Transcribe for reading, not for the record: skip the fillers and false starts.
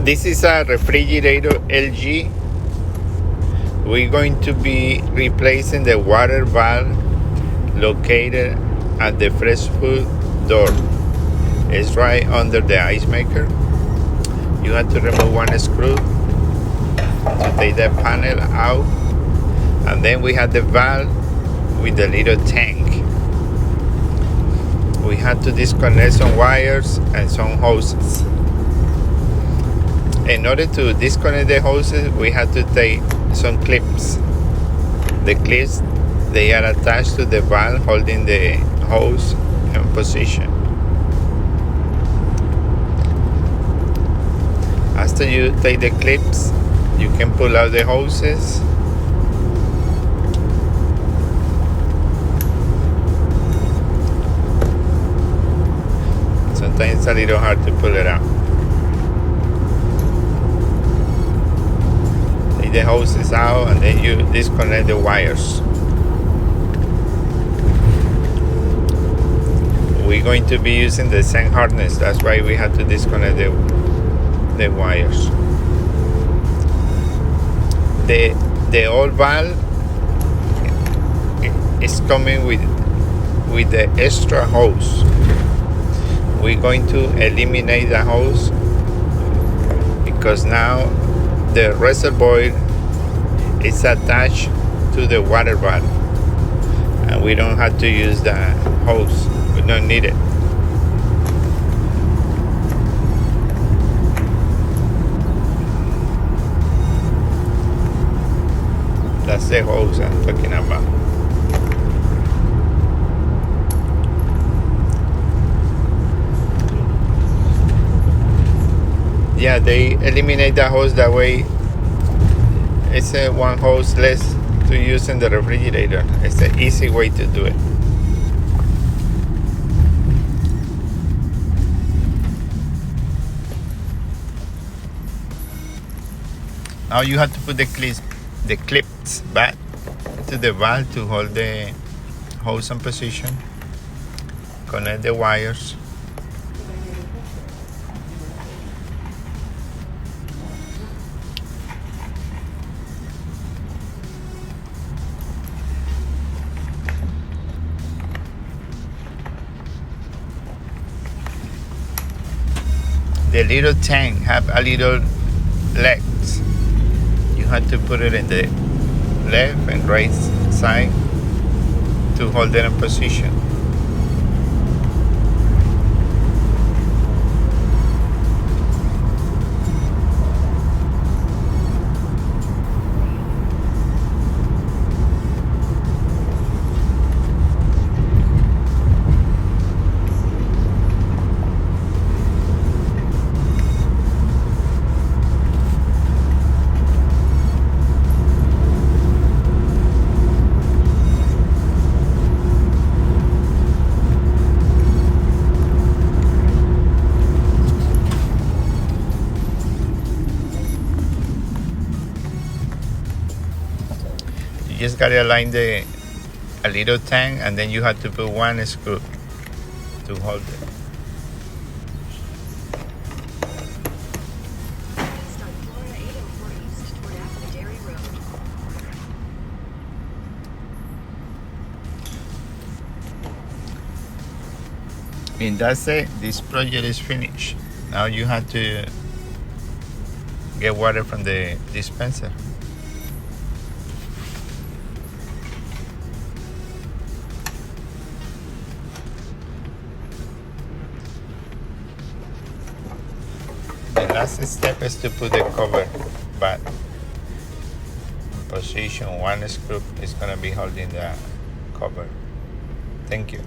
This is a refrigerator LG. We're going to be replacing the water valve located at the fresh food door. It's right under the ice maker. You have to remove one screw to take the panel out, and then we have the valve with the little tank. We had to disconnect some wires and some hoses. In order to disconnect the hoses, we had to take some clips. The clips, they are attached to the valve holding the hose in position. After you take the clips, you can pull out the hoses. Sometimes it's a little hard to pull it out. Take the hoses out and then you disconnect the wires. We're going to be using the same harness, that's why we had to disconnect the wires. The old valve is coming with the extra hose. We're going to eliminate the hose because now the reservoir is attached to the water valve and we don't have to use the hose. We don't need it. That's the hose I'm talking about. Yeah, they eliminate the hose, that way it's one hose less to use in the refrigerator. It's an easy way to do it. Now you have to put the clips back to the valve to hold the hose in position. Connect the wires. The little tank have a little legs. You have to put it in the left and right side to hold it in position. You just gotta align a little tank, and then you have to put one screw to hold it. And that's it. This project is finished. Now you have to get water from the dispenser. The last step is to put the cover back in position. One screw is going to be holding the cover. Thank you.